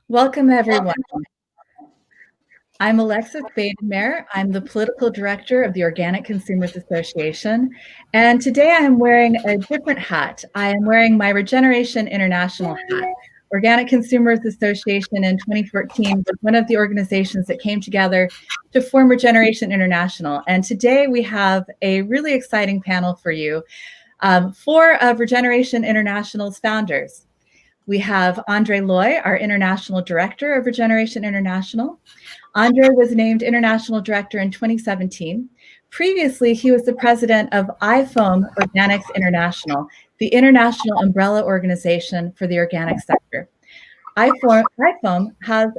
Welcome, everyone. I'm Alexis Badenmare. I'm the political director of the Organic Consumers Association. And today I am wearing a different hat. I am wearing my Regeneration International hat. Organic Consumers Association in 2014 was one of the organizations that came together to form Regeneration International. And today we have a really exciting panel for you. Four of Regeneration International's founders. We have André Leu, our International Director of Regeneration International. André was named International Director in 2017. Previously, he was the president of IFOAM Organics International, the international umbrella organization for the organic sector. IFOAM has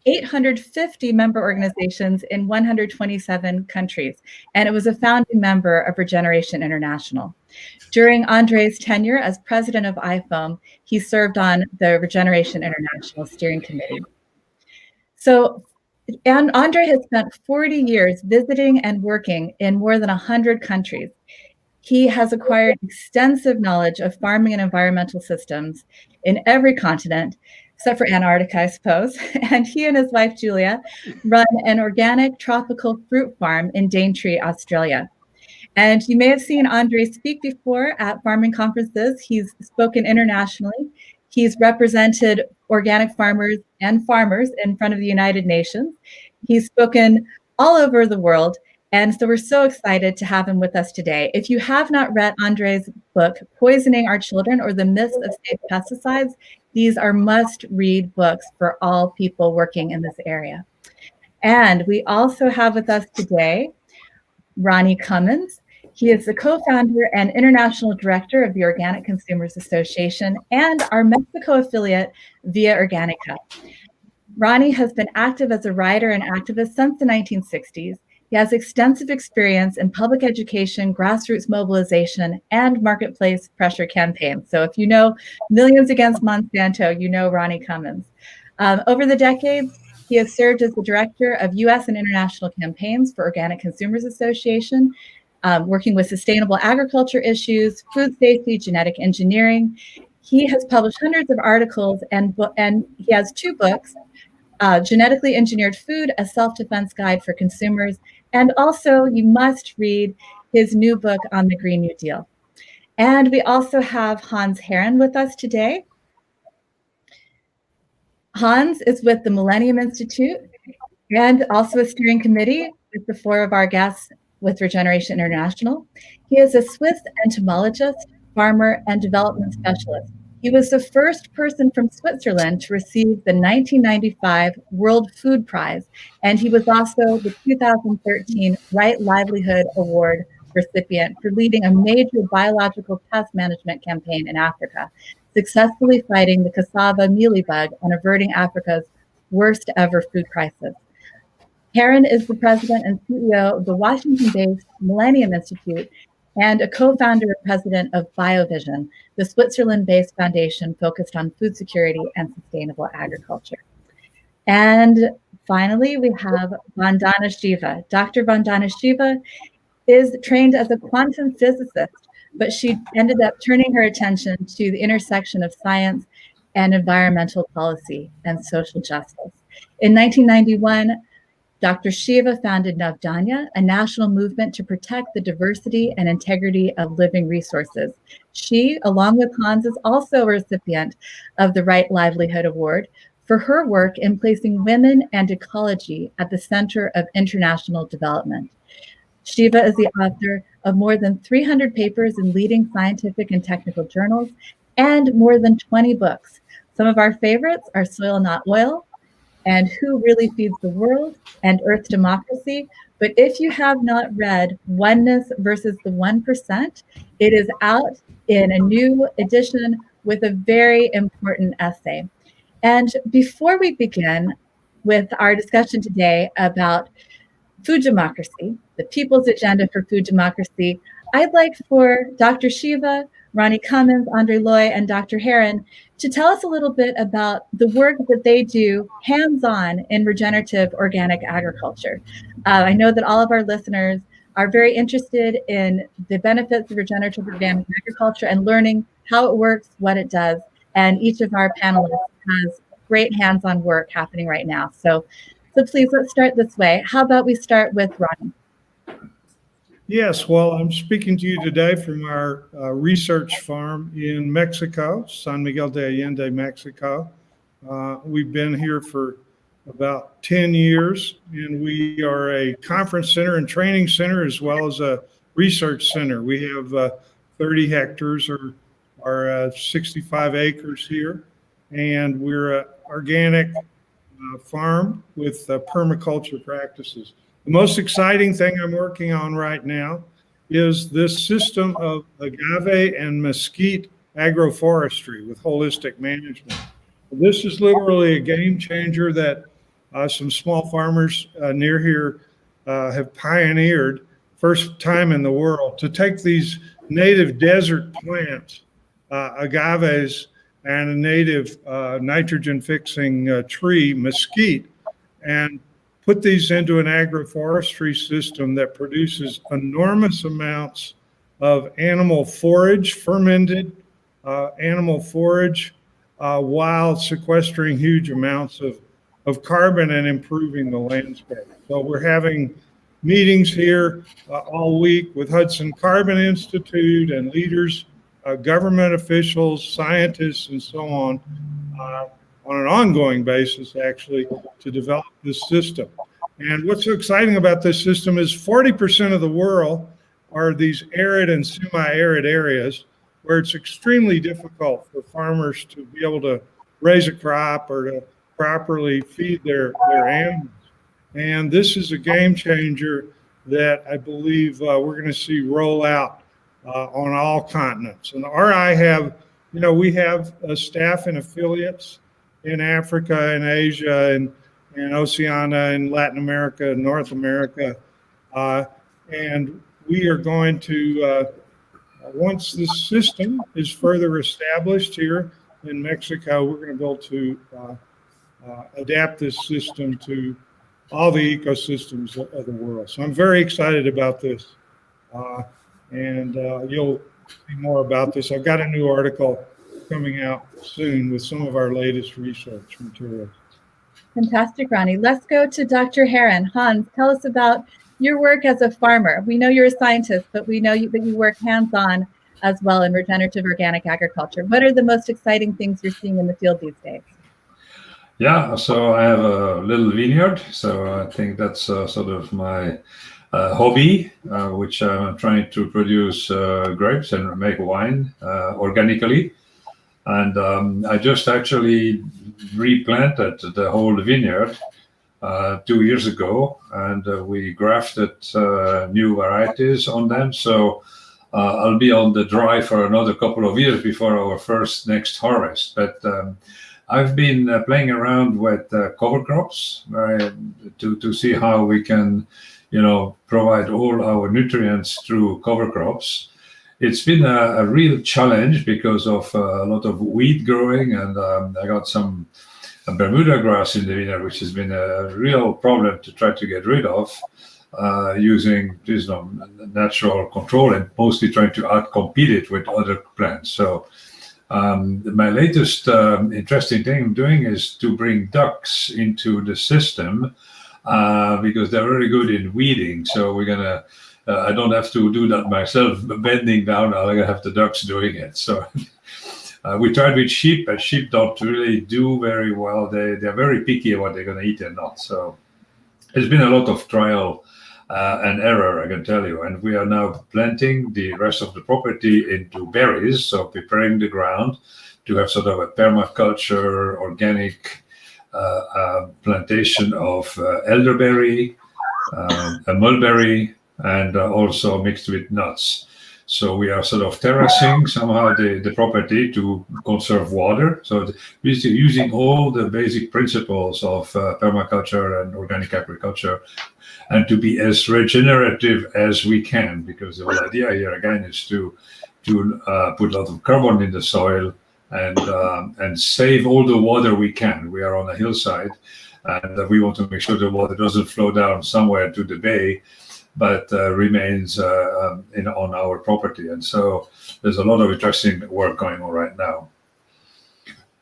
850 member organizations in 127 countries, and it was a founding member of Regeneration International. During André's tenure as president of IFOAM, he served on the Regeneration International Steering Committee. And André has spent 40 years visiting and working in more than 100 countries. He has acquired extensive knowledge of farming and environmental systems in every continent, except for Antarctica, I suppose. And he and his wife, Julia, run an organic tropical fruit farm in Daintree, Australia. And you may have seen André speak before at farming conferences. He's spoken internationally. He's represented organic farmers and farmers in front of the United Nations. He's spoken all over the world. And so we're so excited to have him with us today. If you have not read André's book, Poisoning Our Children, or The Myths of Safe Pesticides, these are must-read books for all people working in this area. And we also have with us today Ronnie Cummins. He is the co-founder and international director of the Organic Consumers Association and our Mexico affiliate, Via Organica. Ronnie has been active as a writer and activist since the 1960s. He has extensive experience in public education, grassroots mobilization, and marketplace pressure campaigns. So if you know Millions Against Monsanto, you know Ronnie Cummins. Over the decades, he has served as the director of U.S. and international campaigns for Organic Consumers Association, working with sustainable agriculture issues, food safety, genetic engineering. He has published hundreds of articles and he has two books, Genetically Engineered Food, a Self-Defense Guide for Consumers, and also you must read his new book on the Green New Deal. And we also have Hans Herren with us today. Hans is with the Millennium Institute and also a steering committee with the four of our guests with Regeneration International. He is a Swiss entomologist, farmer, and development specialist. He was the first person from Switzerland to receive the 1995 World Food Prize, and he was also the 2013 Right Livelihood Award recipient for leading a major biological pest management campaign in Africa, successfully fighting the cassava mealybug and averting Africa's worst ever food crisis. Herren is the president and CEO of the Washington-based Millennium Institute and a co-founder and president of BioVision, the Switzerland-based foundation focused on food security and sustainable agriculture. And finally, we have Vandana Shiva. Dr. Vandana Shiva is trained as a quantum physicist, but she ended up turning her attention to the intersection of science and environmental policy and social justice. In 1991, Dr. Shiva founded Navdanya, a national movement to protect the diversity and integrity of living resources. She, along with Hans, is also a recipient of the Right Livelihood Award for her work in placing women and ecology at the center of international development. Shiva is the author of more than 300 papers in leading scientific and technical journals and more than 20 books. Some of our favorites are Soil Not Oil, and Who Really Feeds the World, and Earth Democracy. But if you have not read Oneness versus the 1%, it is out in a new edition with a very important essay. And before we begin with our discussion today about food democracy, the People's Agenda for Food Democracy, I'd like for Dr. Shiva, Ronnie Cummins, André Leu, and Dr. Herren to tell us a little bit about the work that they do hands-on in regenerative organic agriculture. I know that all of our listeners are very interested in the benefits of regenerative organic agriculture and learning how it works, what it does, and each of our panelists has great hands-on work happening right now. So please, let's start this way. How about we start with Ronnie? Yes, well, I'm speaking to you today from our research farm in Mexico, San Miguel de Allende, Mexico. We've been here for about 10 years, and we are a conference center and training center as well as a research center. We have 30 hectares or 65 acres here, and we're an organic farm with permaculture practices. The most exciting thing I'm working on right now is this system of agave and mesquite agroforestry with holistic management. This is literally a game changer that some small farmers near here have pioneered, first time in the world, to take these native desert plants, agaves, and a native nitrogen-fixing tree, mesquite, and put these into an agroforestry system that produces enormous amounts of animal forage, fermented animal forage, while sequestering huge amounts of carbon and improving the landscape. So we're having meetings here all week with Hudson Carbon Institute and leaders, government officials, scientists, and so on an ongoing basis, actually, to develop this system. And what's so exciting about this system is 40% of the world are these arid and semi-arid areas where it's extremely difficult for farmers to be able to raise a crop or to properly feed their animals. And this is a game changer that I believe we're going to see roll out on all continents. And RI we have staff and affiliates in Africa and Asia and Oceania and Latin America and North America. And we are going to, once this system is further established here in Mexico, we're going to be able to adapt this system to all the ecosystems of the world. So I'm very excited about this. And you'll see more about this. I've got a new article coming out soon with some of our latest research materials. Fantastic, Ronnie. Let's go to Dr. Herren. Hans, tell us about your work as a farmer. We know you're a scientist, but we know that you work hands-on as well in regenerative organic agriculture. What are the most exciting things you're seeing in the field these days? Yeah, so I have a little vineyard, so I think that's sort of my hobby, which I'm trying to produce grapes and make wine organically. And I just actually replanted the whole vineyard 2 years ago, and we grafted new varieties on them. So I'll be on the dry for another couple of years before our next harvest. But I've been playing around with cover crops to see how we can, provide all our nutrients through cover crops. It's been a real challenge because of a lot of weed growing, and I got some Bermuda grass in the vineyard, which has been a real problem to try to get rid of using natural control and mostly trying to outcompete it with other plants. So my latest interesting thing I'm doing is to bring ducks into the system because they're very good in weeding. So we're gonna. I don't have to do that myself, bending down. I have the ducks doing it. So we tried with sheep, but sheep don't really do very well. They're very picky what they're going to eat and not. So there's been a lot of trial and error, I can tell you. And we are now planting the rest of the property into berries, so preparing the ground to have sort of a permaculture, organic plantation of elderberry, a mulberry, and also mixed with nuts. So we are sort of terracing somehow the property to conserve water. So basically using all the basic principles of permaculture and organic agriculture, and to be as regenerative as we can, because the whole idea here again is to put a lot of carbon in the soil and save all the water we can. We are on a hillside, and we want to make sure the water doesn't flow down somewhere to the bay, but remains on our property. And so there's a lot of interesting work going on right now.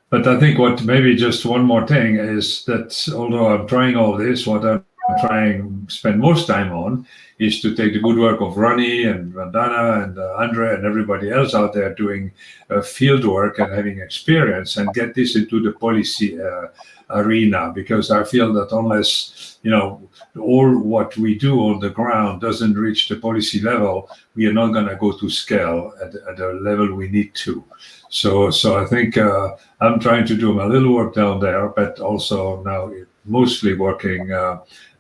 But I think what maybe just one more thing is that although I'm trying all this, what I'm trying to spend most time on is to take the good work of Ronnie and Vandana and Andre and everybody else out there doing field work and having experience and get this into the policy arena, because I feel that unless all what we do on the ground doesn't reach the policy level, we are not going to go to scale at the level we need to. So I think I'm trying to do my little work down there, but also now mostly working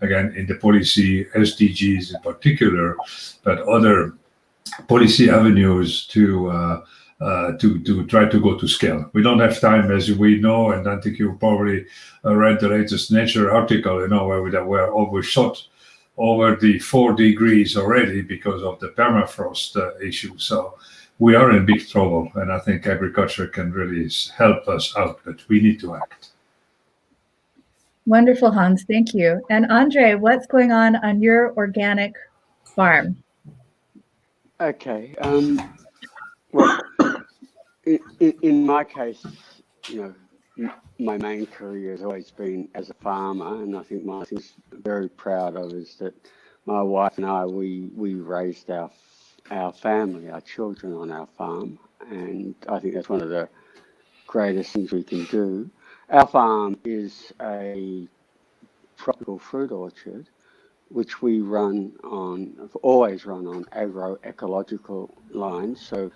again in the policy SDGs in particular, but other policy avenues to try to go to scale. We don't have time, as we know, and I think you probably read the latest Nature article, where we're overshot over the 4 degrees already because of the permafrost issue. So we are in big trouble, and I think agriculture can really help us out, but we need to act. Wonderful, Hans. Thank you. And Andre, what's going on your organic farm? Okay. Well, in my case, my main career has always been as a farmer, and I think one of the things I'm very proud of is that my wife and I, we raised our family, our children on our farm, and I think that's one of the greatest things we can do. Our farm is a tropical fruit orchard, which we always run on agroecological lines. So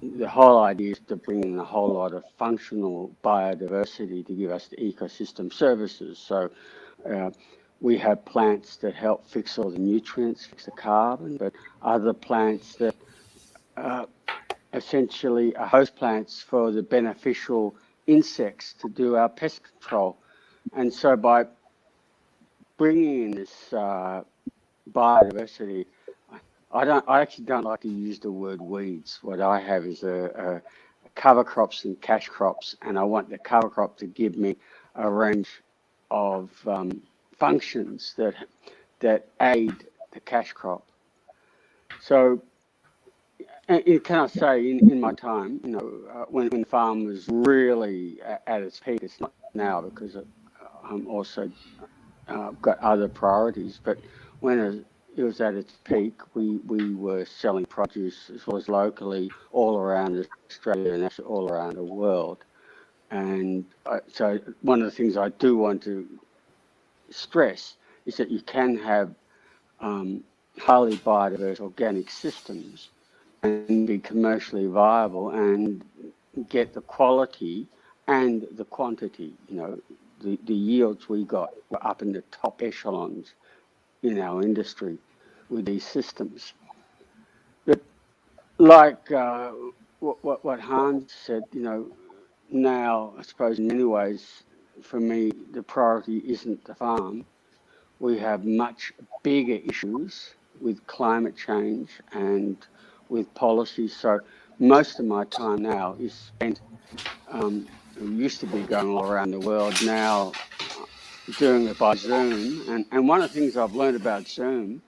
the whole idea is to bring in a whole lot of functional biodiversity to give us the ecosystem services. So we have plants that help fix all the nutrients, fix the carbon, but other plants that essentially are host plants for the beneficial insects to do our pest control. And so by bringing in this biodiversity, I actually don't like to use the word weeds. What I have is a cover crops and cash crops, and I want the cover crop to give me a range of functions that aid the cash crop. So, can I say, in my time, when the farm was really at its peak, it's not now because I'm also got other priorities, but when it was at its peak, we were selling produce as well as locally all around Australia and actually all around the world. And so one of the things I do want to stress is that you can have highly biodiverse organic systems and be commercially viable and get the quality and the quantity. The yields we got were up in the top echelons in our industry with these systems. But like what Hans said, now I suppose in many ways for me the priority isn't the farm. We have much bigger issues with climate change and with policy. So most of my time now is spent, it used to be going all around the world, now doing it by Zoom. And one of the things I've learned about Zoom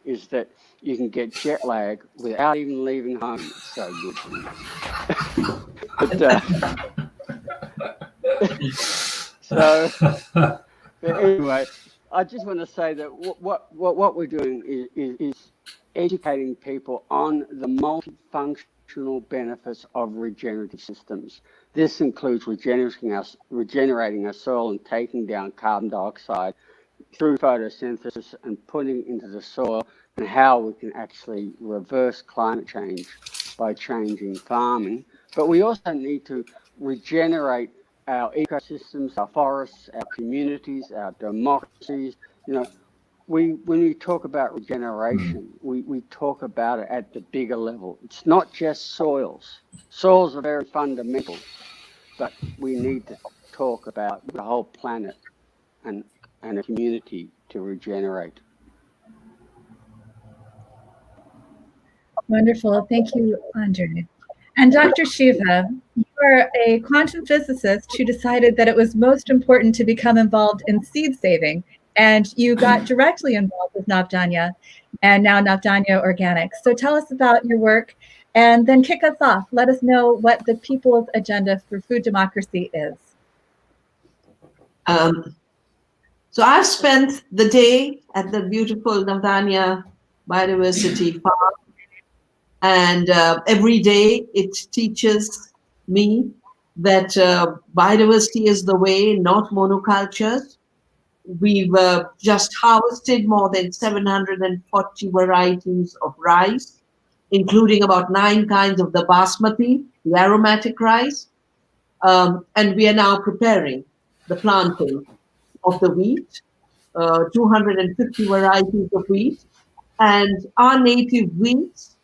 is that you can get jet lag without even leaving home. It's so good. But anyway, I just want to say that what we're doing is educating people on the multifunctional benefits of regenerative systems. This includes regenerating our soil and taking down carbon dioxide through photosynthesis and putting it into the soil, and how we can actually reverse climate change by changing farming. But we also need to regenerate our ecosystems, our forests, our communities, our democracies. When we talk about regeneration, we talk about it at the bigger level. It's not just soils. Soils are very fundamental, but we need to talk about the whole planet and a community to regenerate. Wonderful. Thank you, Andre. And Dr. Shiva, you are a quantum physicist who decided that it was most important to become involved in seed saving. And you got directly involved with Navdanya and now Navdanya Organics. So tell us about your work and then kick us off. Let us know what the people's agenda for food democracy is. So I've spent the day at the beautiful Navdanya Biodiversity Farm, and every day it teaches me that biodiversity is the way, not monocultures. We've just harvested more than 740 varieties of rice, including about 9 kinds of the basmati, the aromatic rice. And we are now preparing the planting of the wheat, 250 varieties of wheat. And our native wheats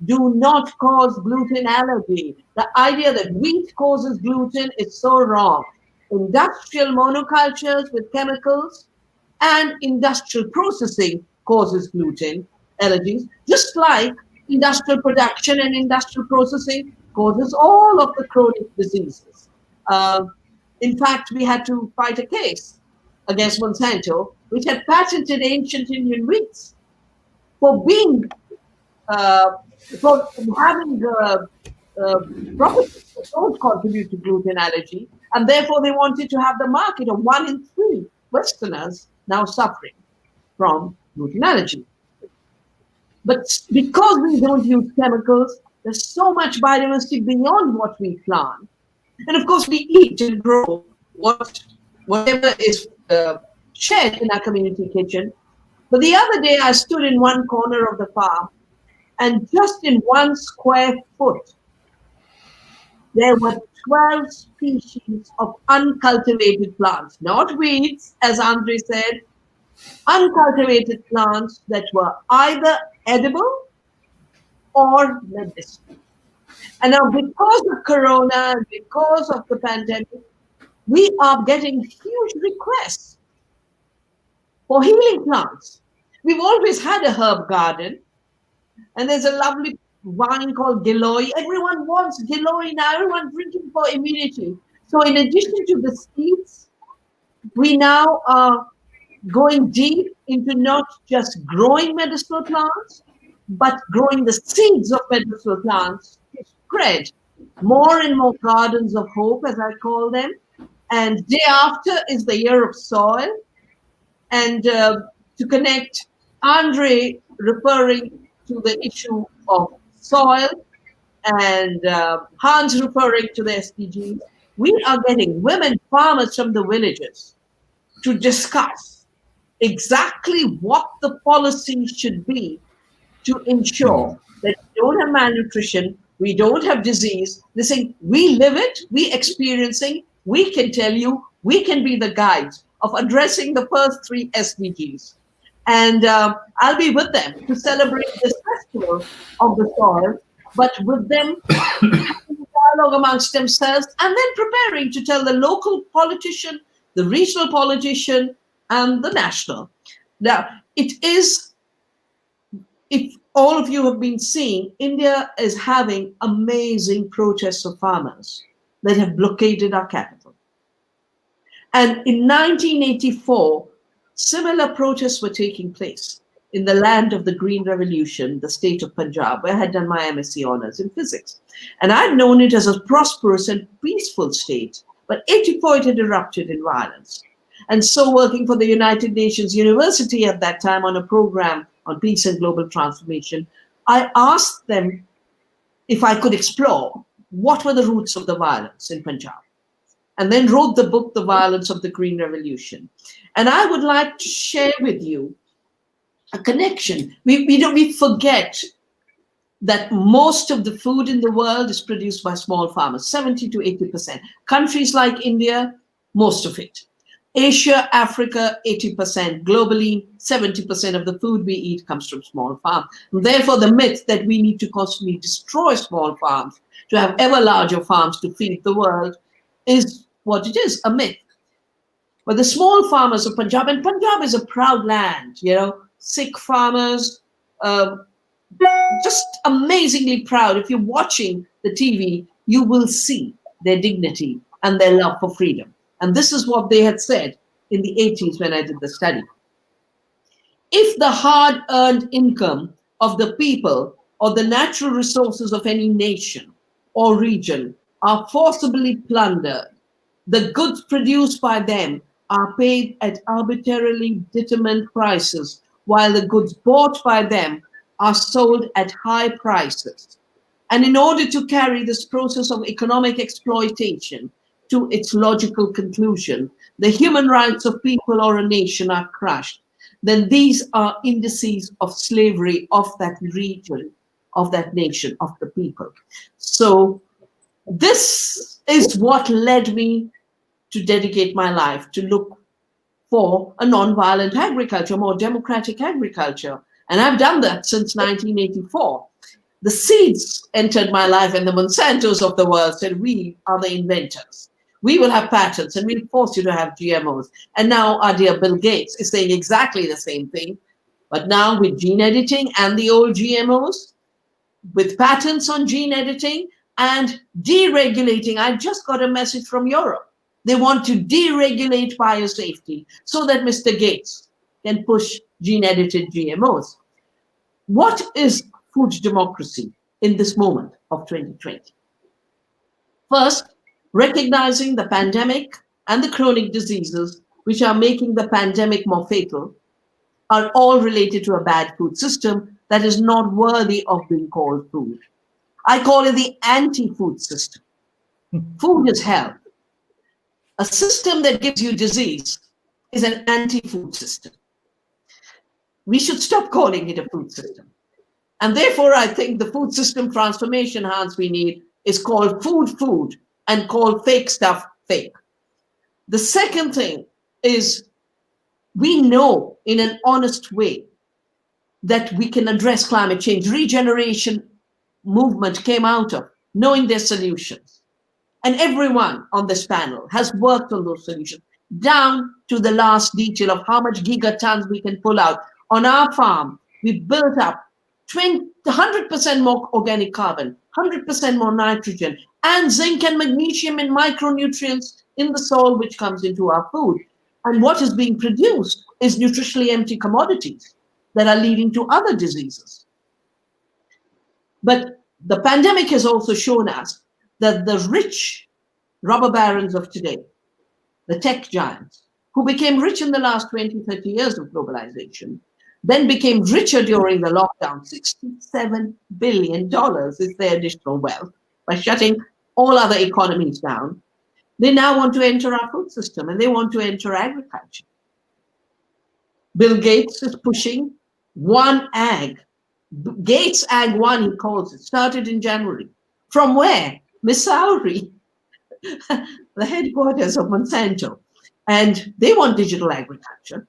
do not cause gluten allergy. The idea that wheat causes gluten is so wrong. Industrial monocultures with chemicals and industrial processing causes gluten allergies, just like industrial production and industrial processing causes all of the chronic diseases. In fact, we had to fight a case against Monsanto, which had patented ancient Indian wheats for being, for having properties that don't contribute to gluten allergy, and therefore they wanted to have the market of 1 in 3 Westerners now suffering from gluten allergy. But because we don't use chemicals, there's so much biodiversity beyond what we plant. And of course, we eat and grow whatever is shared in our community kitchen. But the other day, I stood in one corner of the farm, and just in 1 square foot, there were 12 species of uncultivated plants, not weeds, as André said, uncultivated plants that were either edible or medicinal. And now, because of Corona, because of the pandemic, we are getting huge requests for healing plants. We've always had a herb garden, and there's a lovely wine called Giloy. Everyone wants Giloy now, everyone drinking for immunity. So in addition to the seeds, we now are going deep into not just growing medicinal plants, but growing the seeds of medicinal plants to spread more and more gardens of hope, as I call them. And day after is the year of soil. And to connect André referring to the issue of soil and Hans referring to the SDGs, we are getting women farmers from the villages to discuss exactly what the policy should be to ensure that we don't have malnutrition, we don't have disease. They're saying, we live it, we experiencing, we can tell you, we can be the guides of addressing the first 3 SDGs. And I'll be with them to celebrate this festival of the soil, but with them having a dialogue amongst themselves and then preparing to tell the local politician, the regional politician, and the national. Now, it is, if all of you have been seeing, India is having amazing protests of farmers that have blockaded our capital. And in 1984, similar protests were taking place in the land of the Green Revolution, the state of Punjab, where I had done my MSc honors in physics. And I'd known it as a prosperous and peaceful state, but 84 it had erupted in violence. And so working for the United Nations University at that time on a program on peace and global transformation, I asked them if I could explore what were the roots of the violence in Punjab, and then wrote the book, The Violence of the Green Revolution. And I would like to share with you a connection. We forget that most of the food in the world is produced by small farmers, 70 to 80%. Countries like India, most of it. Asia, Africa, 80%. Globally, 70% of the food we eat comes from small farms. And therefore, the myth that we need to constantly destroy small farms to have ever larger farms to feed the world is what it is, a myth. But the small farmers of Punjab, and Punjab is a proud land, you know, Sikh farmers, just amazingly proud. If you're watching the TV, you will see their dignity and their love for freedom. And this is what they had said in the 80s when I did the study. If the hard-earned income of the people or the natural resources of any nation or region are forcibly plundered, the goods produced by them are paid at arbitrarily determined prices, while the goods bought by them are sold at high prices. And in order to carry this process of economic exploitation to its logical conclusion, the human rights of people or a nation are crushed, then these are indices of slavery of that region, of that nation, of the people. So this is what led me to dedicate my life to look for a non-violent agriculture, more democratic agriculture. And I've done that since 1984. The seeds entered my life, and the Monsantos of the world said, we are the inventors. We will have patents and we'll force you to have GMOs. And now our dear Bill Gates is saying exactly the same thing, but now with gene editing and the old GMOs, with patents on gene editing and deregulating. I just got a message from Europe. They want to deregulate biosafety so that Mr. Gates can push gene-edited GMOs. What is food democracy in this moment of 2020? First, recognizing the pandemic and the chronic diseases which are making the pandemic more fatal are all related to a bad food system that is not worthy of being called food. I call it the anti-food system. Food is health. A system that gives you disease is an anti-food system. We should stop calling it a food system. And therefore, I think the food system transformation, Hans, we need is called food and call fake stuff fake. The second thing is we know in an honest way that we can address climate change. Regeneration movement came out of knowing their solutions. And everyone on this panel has worked on those solutions, down to the last detail of how much gigatons we can pull out. On our farm, we built up 100% more organic carbon, 100% more nitrogen, and zinc and magnesium and micronutrients in the soil, which comes into our food. And what is being produced is nutritionally empty commodities that are leading to other diseases. But the pandemic has also shown us that the rich rubber barons of today, the tech giants, who became rich in the last 20, 30 years of globalization, then became richer during the lockdown. $67 billion is their additional wealth by shutting all other economies down. They now want to enter our food system and they want to enter agriculture. Bill Gates is pushing One Ag. Gates Ag 1, he calls it, started in January. From where? Missouri, the headquarters of Monsanto. And they want digital agriculture.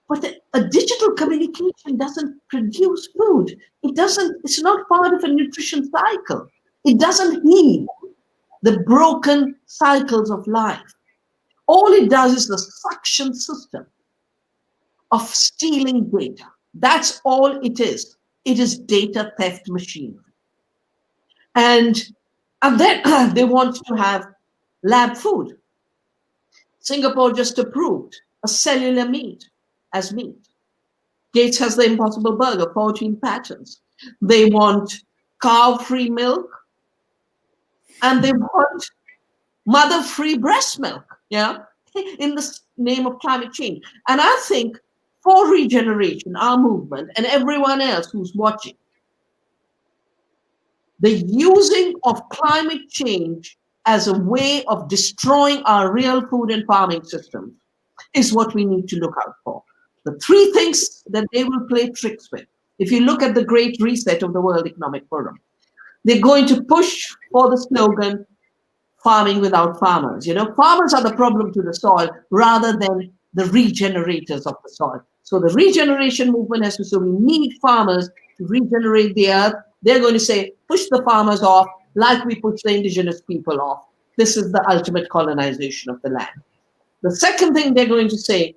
But a digital communication doesn't produce food. It's not part of a nutrition cycle. It doesn't heal the broken cycles of life. All it does is the suction system of stealing data. That's all it is. It is data theft machinery. And then they want to have lab food. Singapore just approved a cellular meat as meat. Gates has the Impossible Burger, 14 patents. They want cow-free milk, and they want mother-free breast milk, in the name of climate change. And I think for regeneration, our movement, and everyone else who's watching, the using of climate change as a way of destroying our real food and farming systems is what we need to look out for. The three things that they will play tricks with. If you look at the Great Reset of the World Economic Forum, they're going to push for the slogan, farming without farmers. Farmers are the problem to the soil rather than the regenerators of the soil. So the regeneration movement has to say we need farmers to regenerate the earth. They're going to say, push the farmers off like we push the indigenous people off. This is the ultimate colonization of the land. The second thing they're going to say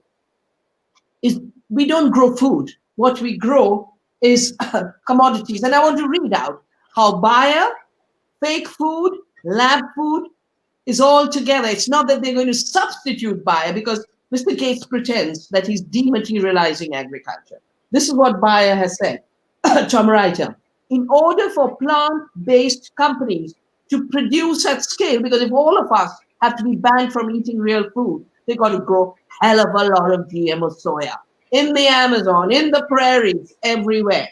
is we don't grow food. What we grow is commodities. And I want to read out how bio, fake food, lab food is all together. It's not that they're going to substitute bio, because Mr. Gates pretends that he's dematerializing agriculture. This is what Bayer has said. Tom Reiter, in order for plant-based companies to produce at scale, because if all of us have to be banned from eating real food, they got to grow hell of a lot of GMO soya in the Amazon, in the prairies, everywhere.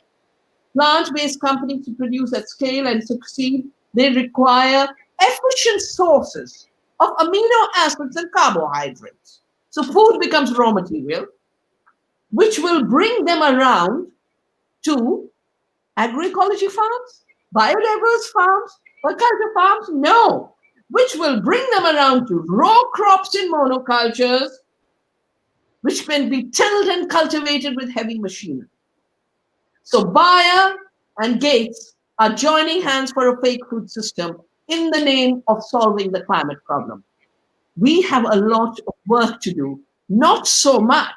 Plant-based companies to produce at scale and succeed, they require efficient sources of amino acids and carbohydrates. So food becomes raw material, which will bring them around to agroecology farms, biodiverse farms, horticulture farms? No. Which will bring them around to raw crops in monocultures, which can be tilled and cultivated with heavy machinery. So Bayer and Gates are joining hands for a fake food system in the name of solving the climate problem. We have a lot of work to do, not so much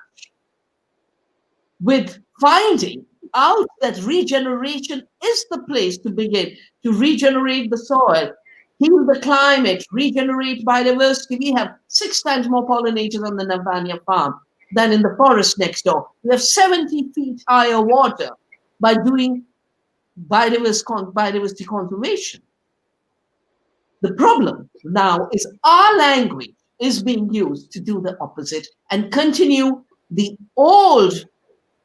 with finding out that regeneration is the place to begin, to regenerate the soil, heal the climate, regenerate biodiversity. We have 6 times more pollinators on the Navania farm than in the forest next door. We have 70 feet higher water by doing biodiversity conservation. The problem now is our language is being used to do the opposite and continue the old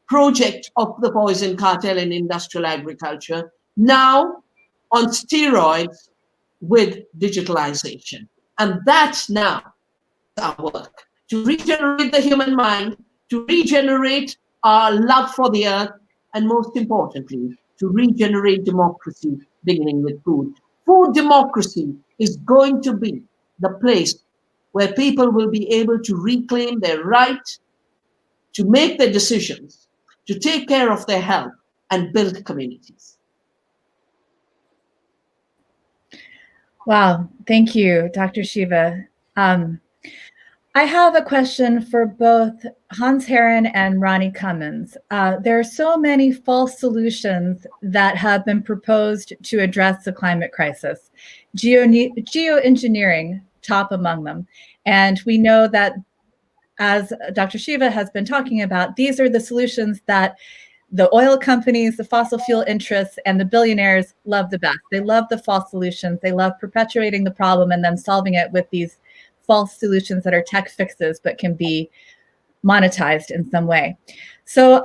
project of the poison cartel in industrial agriculture, now on steroids with digitalization. And that's now our work, to regenerate the human mind, to regenerate our love for the earth, and most importantly, to regenerate democracy, beginning with food. Food democracy is going to be the place where people will be able to reclaim their right to make their decisions, to take care of their health, and build communities. Wow, thank you, Dr. Shiva. I have a question for both Hans Herren and Ronnie Cummins. There are so many false solutions that have been proposed to address the climate crisis. Geoengineering, top among them. And we know that, as Dr. Shiva has been talking about, these are the solutions that the oil companies, the fossil fuel interests, and the billionaires love the best. They love the false solutions. They love perpetuating the problem and then solving it with these false solutions that are tech fixes but can be monetized in some way. So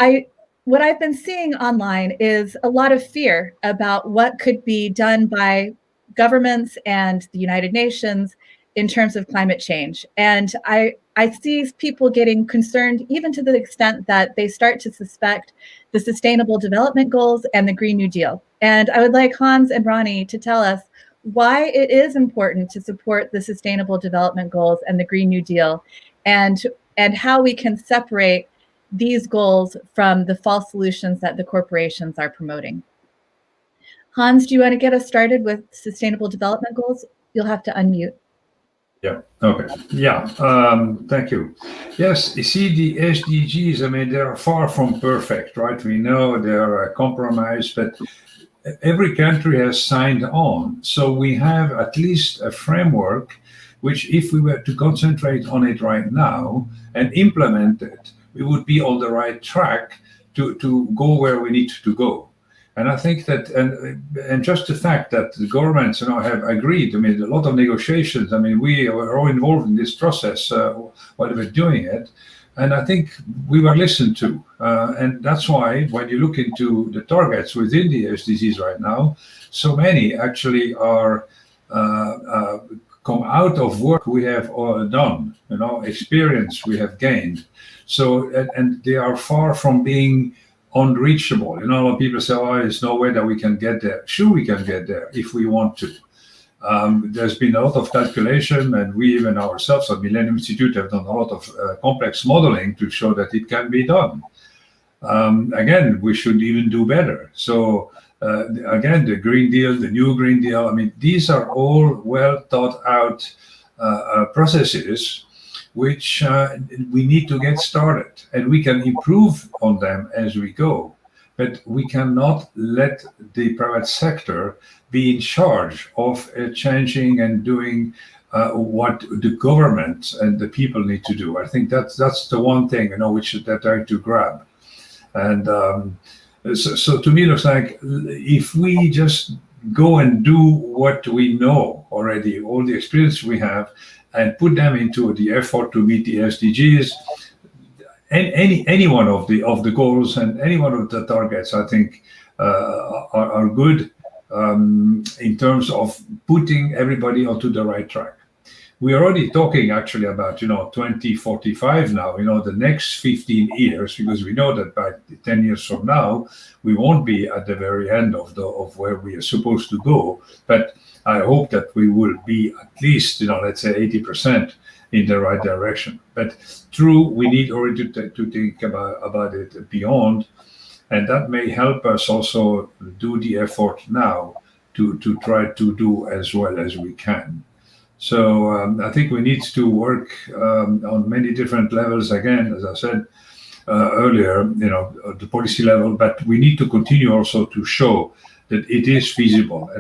what I've been seeing online is a lot of fear about what could be done by governments and the United Nations in terms of climate change. And I see people getting concerned, even to the extent that they start to suspect the Sustainable Development Goals and the Green New Deal. And I would like Hans and Ronnie to tell us why it is important to support the Sustainable Development Goals and the Green New Deal, and how we can separate these goals from the false solutions that the corporations are promoting. Hans, do you want to get us started with Sustainable Development Goals? You'll have to unmute. Yeah, okay. Yeah, thank you. Yes, you see, the SDGs, I mean, they're far from perfect, right? We know they're a compromise, but every country has signed on. So we have at least a framework, which if we were to concentrate on it right now and implement it, we would be on the right track to go where we need to go. And I think that, and just the fact that the governments, have agreed. I mean, a lot of negotiations. I mean, we were all involved in this process while we were doing it, and I think we were listened to. And that's why when you look into the targets within the SDGs right now, so many actually are come out of work we have done, experience we have gained. So and they are far from being unreachable. A lot of people say, oh, there's no way that we can get there. Sure, we can get there if we want to. There's been a lot of calculation, and we even ourselves at Millennium Institute have done a lot of complex modeling to show that it can be done. Again, we should even do better. So again, the Green Deal, the new Green Deal, I mean, these are all well thought out processes which we need to get started, and we can improve on them as we go. But we cannot let the private sector be in charge of changing and doing what the government and the people need to do. I think that's the one thing which they're trying to grab. And So to me, it looks like if we just go and do what we know already, all the experience we have, and put them into the effort to meet the SDGs, and any one of the goals and any one of the targets, I think, are good in terms of putting everybody onto the right track. We're already talking actually about 2045 now, the next 15 years, because we know that by 10 years from now we won't be at the very end of where we are supposed to go. But I hope that we will be at least let's say 80% in the right direction. But true, we need already to think about it beyond, and that may help us also do the effort now to try to do as well as we can. So I think we need to work on many different levels, again, as I said earlier, at the policy level, but we need to continue also to show that it is feasible.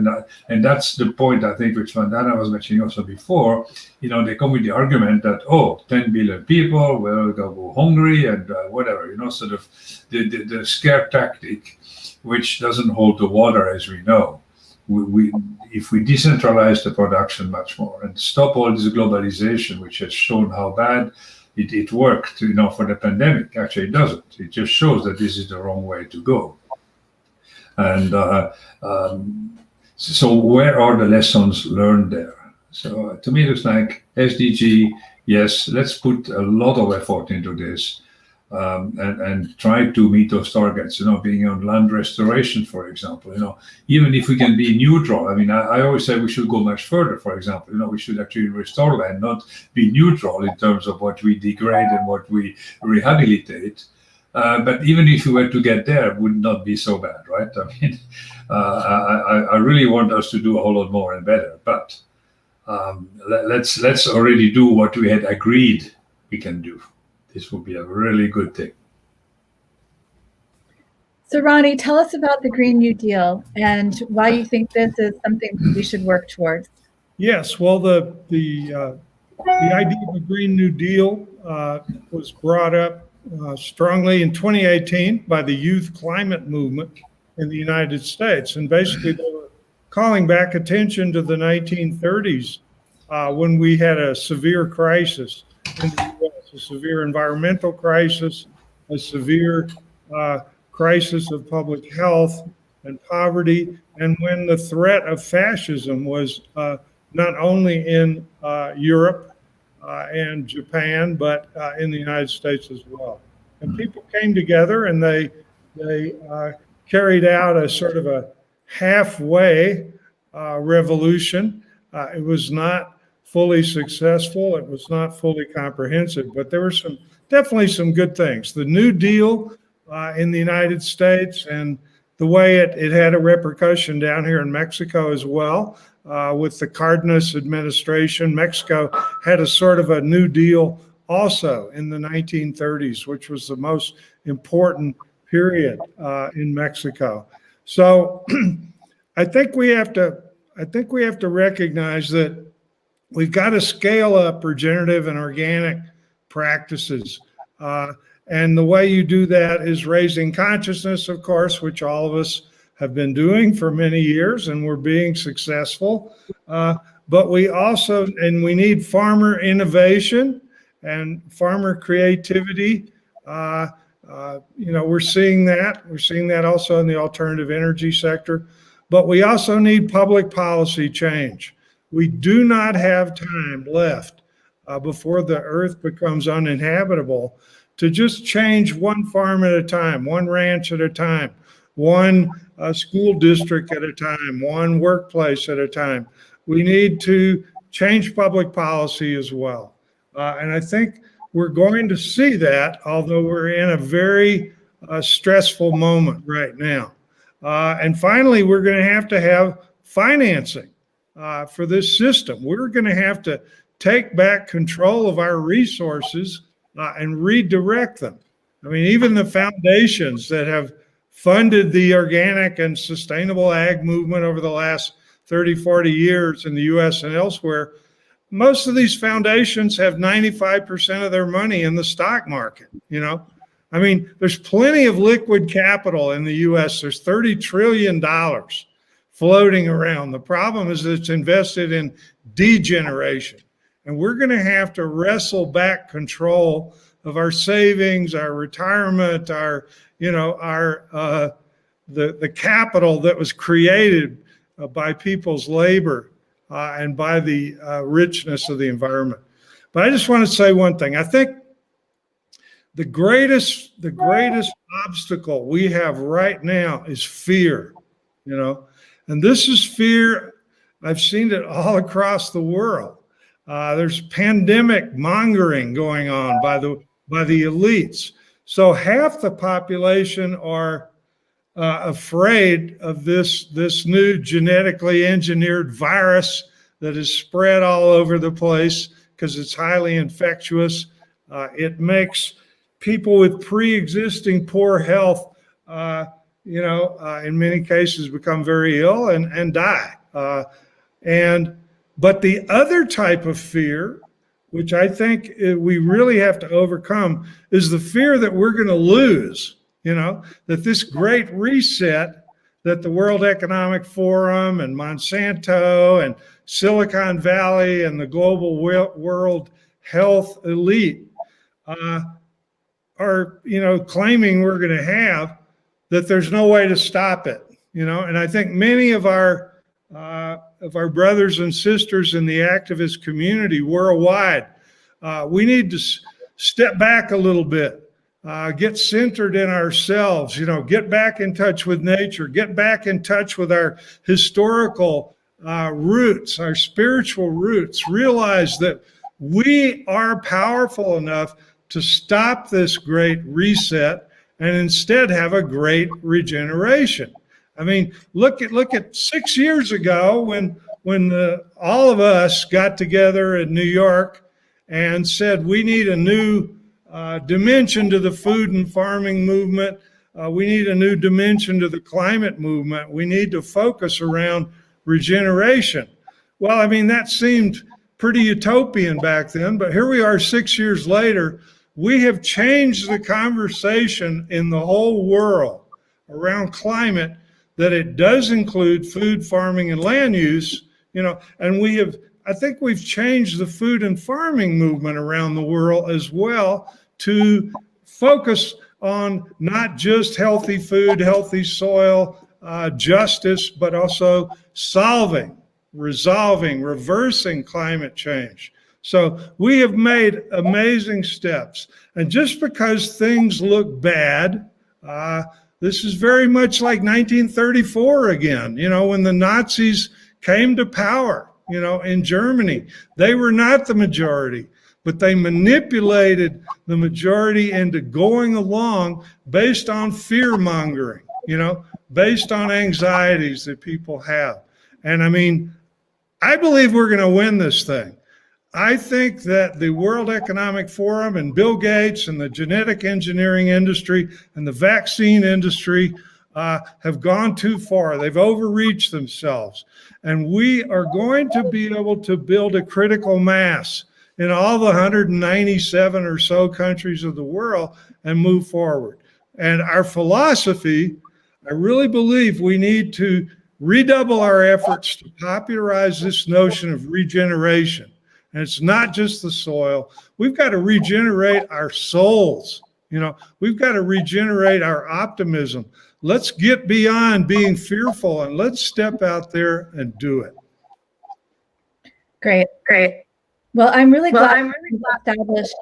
And that's the point, I think, which Vandana was mentioning also before. They come with the argument that, 10 billion people will go hungry and whatever, sort of the scare tactic, which doesn't hold the water, as we know. If we decentralize the production much more and stop all this globalization, which has shown how bad it worked, for the pandemic. Actually, it doesn't. It just shows that this is the wrong way to go. And so where are the lessons learned there? So to me, it looks like SDG, yes, let's put a lot of effort into this. And try to meet those targets, being on land restoration, for example, even if we can be neutral. I mean, I always say we should go much further, for example, we should actually restore land, not be neutral in terms of what we degrade and what we rehabilitate. But even if we were to get there, it would not be so bad, right? I mean, I really want us to do a whole lot more and better, but let's already do what we had agreed we can do. This will be a really good thing. So Ronnie, tell us about the Green New Deal and why you think this is something we should work towards. Yes, well, the idea of the Green New Deal was brought up strongly in 2018 by the youth climate movement in the United States. And basically they were calling back attention to the 1930s when we had a severe crisis in the U.S., a severe environmental crisis, a severe crisis of public health and poverty, and when the threat of fascism was not only in Europe and Japan, but in the United States as well. And people came together and they carried out a sort of a halfway revolution. It was not fully successful. It was not fully comprehensive, but there were definitely some good things. The New Deal in the United States and the way it had a repercussion down here in Mexico as well with the Cardenas administration. Mexico had a sort of a New Deal also in the 1930s, which was the most important period in Mexico. So I think we have to recognize that we've got to scale up regenerative and organic practices. And the way you do that is raising consciousness, of course, which all of us have been doing for many years, and we're being successful. But we also, and we need farmer innovation and farmer creativity. We're seeing that. We're seeing that also in the alternative energy sector. But we also need public policy change. We do not have time left before the earth becomes uninhabitable to just change one farm at a time, one ranch at a time, one school district at a time, one workplace at a time. We need to change public policy as well. And I think we're going to see that, although we're in a very stressful moment right now. And finally, we're going to have financing for this system. We're going to have to take back control of our resources and redirect them. I mean, even the foundations that have funded the organic and sustainable ag movement over the last 30, 40 years in the US and elsewhere, most of these foundations have 95% of their money in the stock market, I mean, there's plenty of liquid capital in the US. There's $30 trillion floating around. The problem is that it's invested in degeneration. And we're going to have to wrestle back control of our savings, our retirement, our, the capital that was created by people's labor and by the richness of the environment. But I just want to say one thing. I think the greatest obstacle we have right now is fear, and this is fear. I've seen it all across the world. There's pandemic mongering going on by the elites. So half the population are afraid of this new genetically engineered virus that is spread all over the place because it's highly infectious. It makes people with pre-existing poor health, in many cases become very ill and die. But the other type of fear, which I think we really have to overcome, is the fear that we're going to lose, that this great reset that the World Economic Forum and Monsanto and Silicon Valley and the global world health elite are, claiming we're going to have, that there's no way to stop it, and I think many of our brothers and sisters in the activist community worldwide, we need to step back a little bit, get centered in ourselves, get back in touch with nature, get back in touch with our historical roots, our spiritual roots, realize that we are powerful enough to stop this great reset and instead have a great regeneration. I mean, look at 6 years ago when all of us got together in New York and said we need a new dimension to the food and farming movement. We need a new dimension to the climate movement. We need to focus around regeneration. Well, I mean, that seemed pretty utopian back then, but here we are 6 years later. We have changed the conversation in the whole world around climate, that it does include food, farming, and land use, and I think we've changed the food and farming movement around the world as well to focus on not just healthy food, healthy soil, justice, but also resolving, reversing climate change. So we have made amazing steps. And just because things look bad, this is very much like 1934 again, when the Nazis came to power, in Germany. They were not the majority, but they manipulated the majority into going along based on fear mongering, based on anxieties that people have. And I mean, I believe we're going to win this thing. I think that the World Economic Forum and Bill Gates and the genetic engineering industry and the vaccine industry have gone too far. They've overreached themselves. And we are going to be able to build a critical mass in all the 197 or so countries of the world and move forward. And our philosophy, I really believe we need to redouble our efforts to popularize this notion of regeneration. And it's not just the soil. We've got to regenerate our souls. We've got to regenerate our optimism. Let's get beyond being fearful and let's step out there and do it. Great. Well, I'm really glad we've established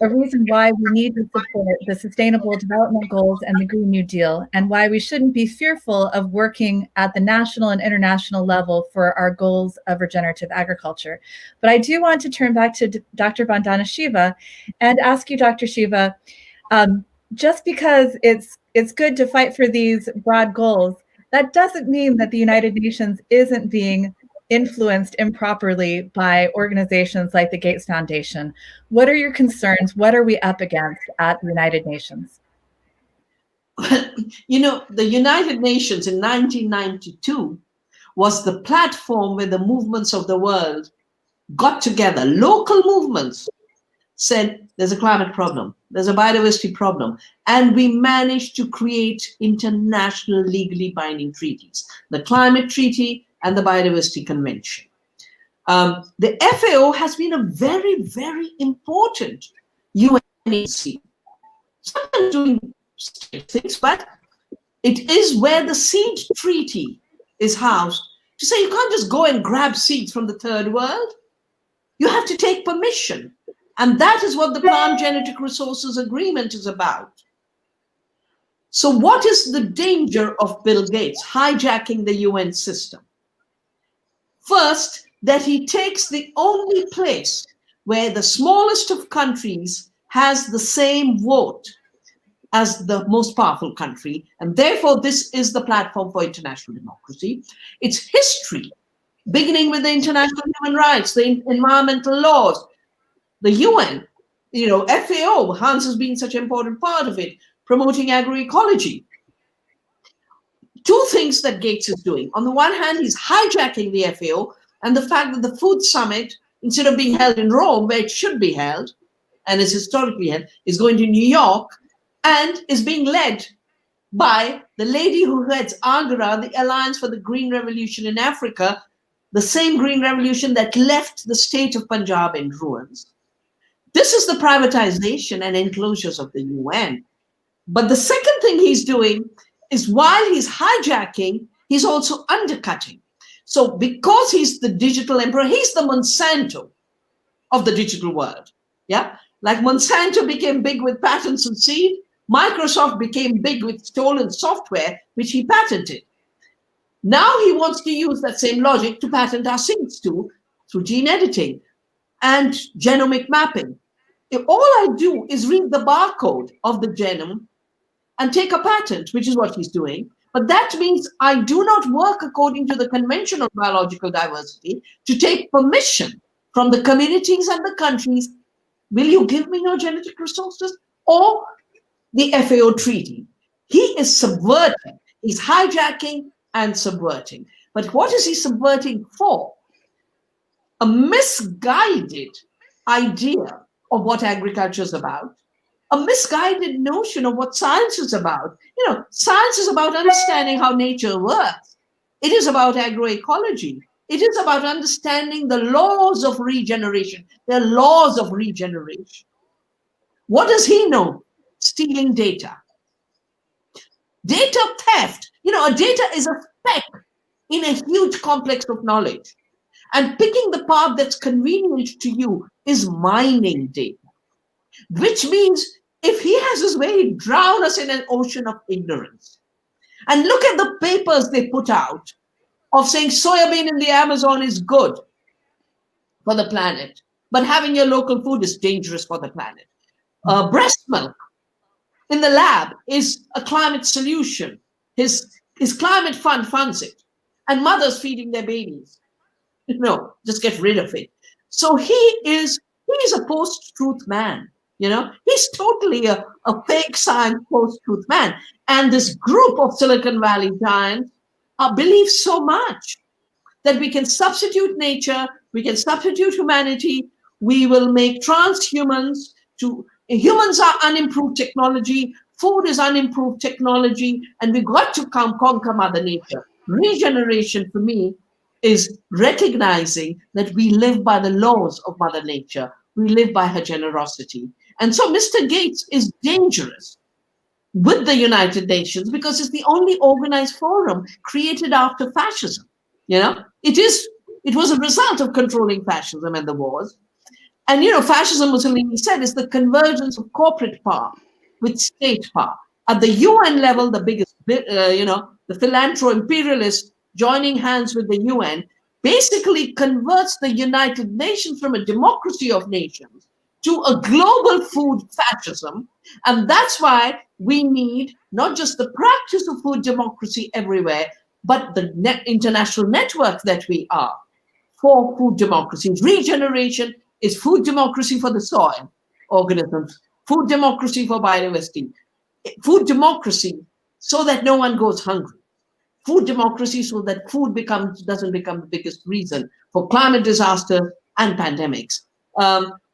a reason why we need to support the Sustainable Development Goals and the Green New Deal, and why we shouldn't be fearful of working at the national and international level for our goals of regenerative agriculture. But I do want to turn back to Dr. Vandana Shiva and ask you, Dr. Shiva, just because it's good to fight for these broad goals, that doesn't mean that the United Nations isn't being influenced improperly by organizations like the Gates Foundation. What are your concerns? What are we up against at the United Nations? The United Nations in 1992 was the platform where the movements of the world got together, local movements, said there's a climate problem, there's a biodiversity problem, and we managed to create international legally binding treaties, the Climate Treaty and the Biodiversity Convention. The FAO has been a very, very important UN agency. Sometimes doing things, but it is where the seed treaty is housed. To say you can't just go and grab seeds from the third world. You have to take permission. And that is what the Plant Genetic Resources Agreement is about. So what is the danger of Bill Gates hijacking the UN system? First, that he takes the only place where the smallest of countries has the same vote as the most powerful country, and therefore this is the platform for international democracy. It's history, beginning with the international human rights, the environmental laws, the UN, FAO, Hans has been such an important part of it, promoting agroecology. Two things that Gates is doing. On the one hand, he's hijacking the FAO and the fact that the food summit, instead of being held in Rome, where it should be held, and is historically held, is going to New York, and is being led by the lady who heads AGRA, the Alliance for the Green Revolution in Africa, the same Green Revolution that left the state of Punjab in ruins. This is the privatization and enclosures of the UN. But the second thing he's doing is while he's hijacking, he's also undercutting. So because he's the digital emperor, he's the Monsanto of the digital world. Yeah, like Monsanto became big with patents and seed, Microsoft became big with stolen software, which he patented. Now he wants to use that same logic to patent our seeds too, through gene editing and genomic mapping. If all I do is read the barcode of the genome and take a patent, which is what he's doing, but that means I do not work according to the convention of biological diversity to take permission from the communities and the countries. Will you give me your genetic resources? Or the FAO treaty. He is subverting, he's hijacking and subverting. But what is he subverting for? A misguided idea of what agriculture is about, a misguided notion of what science is about. Science is about understanding how nature works. It is about agroecology. It is about understanding the laws of regeneration, the laws of regeneration. What does he know? Stealing data. Data theft. A data is a speck in a huge complex of knowledge. And picking the path that's convenient to you is mining data. Which means if he has his way, he'd drown us in an ocean of ignorance. And look at the papers they put out of saying soybean in the Amazon is good for the planet, but having your local food is dangerous for the planet. Breast milk in the lab is a climate solution. His climate fund funds it. And mothers feeding their babies. Just get rid of it. So he is a post-truth man. He's totally a fake science post-truth man. And this group of Silicon Valley giants believe so much that we can substitute nature, we can substitute humanity, we will make transhumans humans are unimproved technology, food is unimproved technology, and we've got to conquer Mother Nature. Regeneration for me is recognizing that we live by the laws of Mother Nature. We live by her generosity. And so Mr. Gates is dangerous with the United Nations because it's the only organized forum created after fascism. It was a result of controlling fascism and the wars. And, fascism, Mussolini said, is the convergence of corporate power with state power. At the UN level, the biggest, the philantro-imperialists joining hands with the UN basically converts the United Nations from a democracy of nations to a global food fascism. And that's why we need not just the practice of food democracy everywhere, but the international network that we are for food democracy. Regeneration is food democracy for the soil organisms, food democracy for biodiversity, food democracy so that no one goes hungry, food democracy so that food doesn't become the biggest reason for climate disasters and pandemics.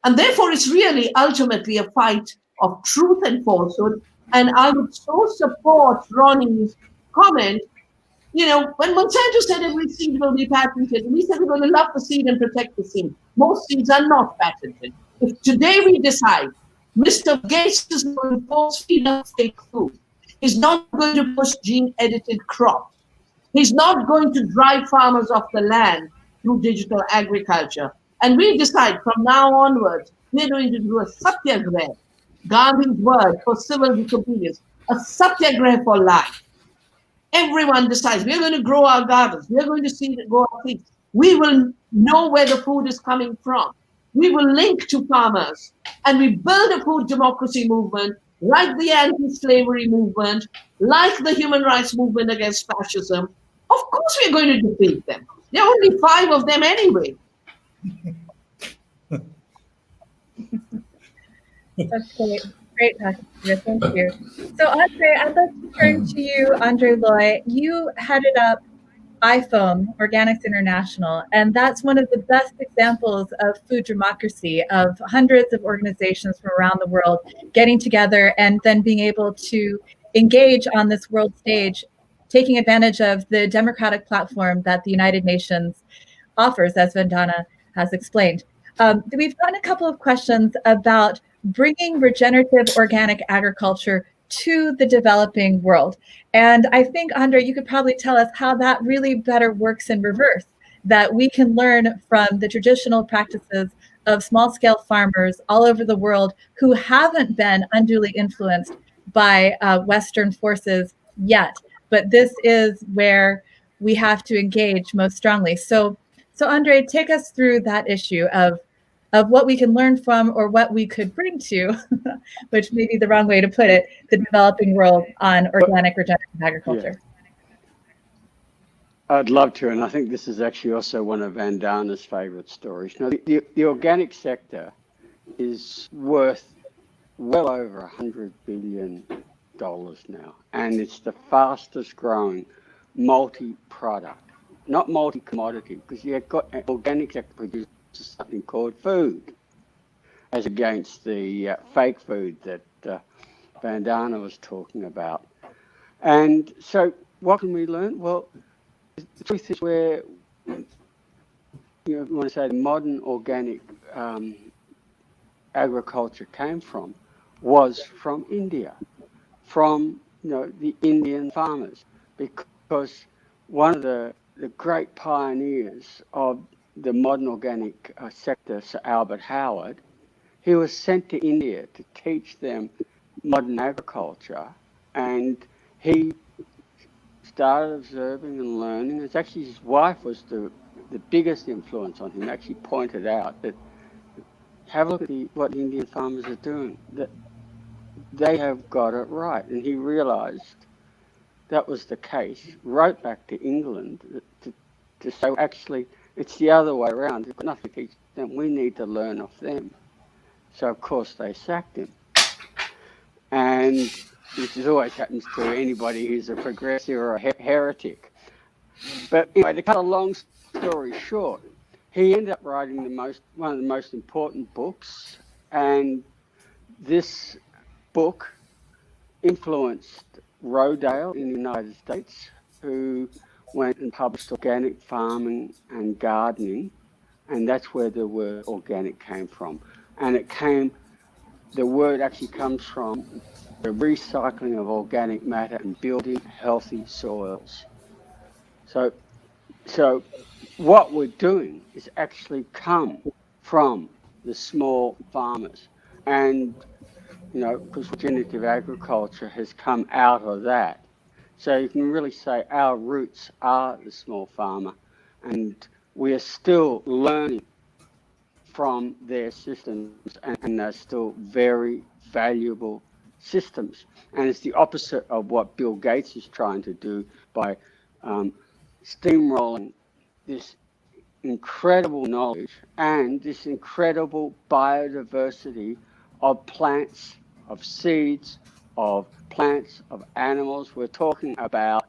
And therefore, it's really ultimately a fight of truth and falsehood. And I would so support Ronnie's comment. When Monsanto said every seed will be patented, we said we're going to love the seed and protect the seed. Most seeds are not patented. If today we decide Mr. Gates is going to force feed us fake food, he's not going to push gene-edited crops, he's not going to drive farmers off the land through digital agriculture, and we decide from now onwards we're going to do a satyagraha, Gandhi's word for civil disobedience, a satyagraha for life. Everyone decides we're going to grow our gardens, we're going to grow our seeds. We will know where the food is coming from. We will link to farmers, and we build a food democracy movement like the anti-slavery movement, like the human rights movement against fascism. Of course we're going to defeat them. There are only 5 of them anyway. That's great. Great, Dr. Shiva. Thank you. So, André, I'd like to turn to you, André Leu. You headed up IFOAM, Organics International, and that's one of the best examples of food democracy, of hundreds of organizations from around the world getting together and then being able to engage on this world stage, taking advantage of the democratic platform that the United Nations offers, as Vandana has explained. We've gotten a couple of questions about bringing regenerative organic agriculture to the developing world. And I think, André, you could probably tell us how that really better works in reverse, that we can learn from the traditional practices of small-scale farmers all over the world who haven't been unduly influenced by Western forces yet. But this is where we have to engage most strongly. So André, take us through that issue of what we can learn from, or what we could bring to, which may be the wrong way to put it, the developing world on organic regenerative agriculture. Yeah. I'd love to, and I think this is actually also one of Vandana's favorite stories. Now, the organic sector is worth well over $100 billion now, and it's the fastest growing multi-product, not multi-commodity, because you've got an organic sector produces something called food, as against the fake food that Vandana was talking about. And so what can we learn? Well, the truth is where, you want to say the modern organic agriculture came from was from India, from the Indian farmers, because one of the great pioneers of the modern organic sector, Sir Albert Howard, he was sent to India to teach them modern agriculture, and he started observing and learning. It's actually his wife was the biggest influence on him, actually pointed out that have a look at what the Indian farmers are doing, that they have got it right. And he realized that was the case, wrote back to England to say, actually, it's the other way around. We've got nothing to teach them. We need to learn off them. So, of course, they sacked him. And which always happens to anybody who's a progressive or a heretic. But anyway, to cut a long story short, he ended up writing one of the most important books. And this book influenced Rodale in the United States, who went and published Organic Farming and Gardening, and that's where the word organic came from. And the word actually comes from the recycling of organic matter and building healthy soils. So what we're doing is actually come from the small farmers, and because regenerative agriculture has come out of that. So you can really say our roots are the small farmer, and we are still learning from their systems, and they're still very valuable systems. And it's the opposite of what Bill Gates is trying to do by steamrolling this incredible knowledge and this incredible biodiversity of plants, of seeds, of plants, of animals. We're talking about,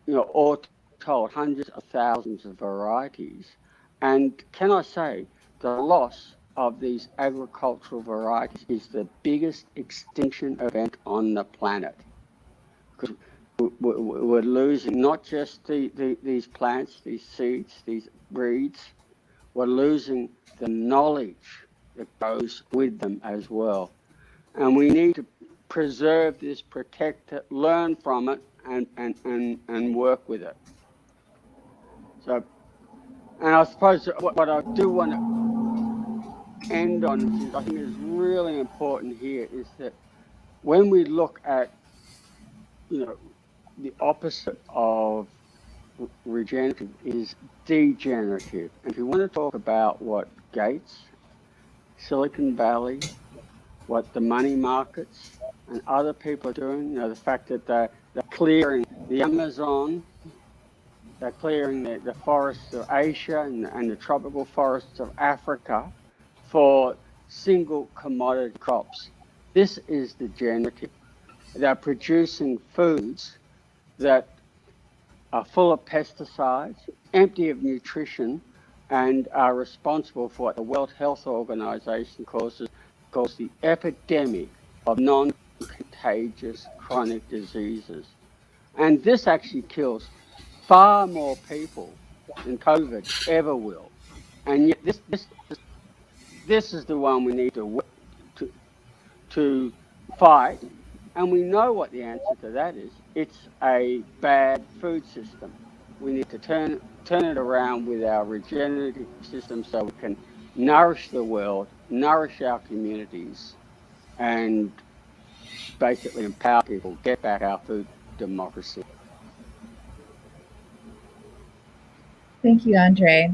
all told, hundreds of thousands of varieties. And can I say, the loss of these agricultural varieties is the biggest extinction event on the planet. Because we're losing not just these plants, these seeds, these breeds, we're losing the knowledge that goes with them as well. And we need to preserve this, protect it, learn from it, and work with it. So, and I suppose what I do want to end on, which is, I think is really important here, is that when we look at, the opposite of regenerative is degenerative. And if you want to talk about what Gates, Silicon Valley, what the money markets and other people are doing, the fact that they're clearing the Amazon, they're clearing the forests of Asia and the tropical forests of Africa for single commodity crops. This is degenerative. They're producing foods that are full of pesticides, empty of nutrition, and are responsible for what the World Health Organization calls the epidemic of non-contagious chronic diseases. And this actually kills far more people than COVID ever will. And yet this is the one we need to fight. And we know what the answer to that is. It's a bad food system. We need to turn it around with our regenerative system so we can nourish the world, nourish our communities, and basically empower people, get back our food democracy. Thank you, Andre.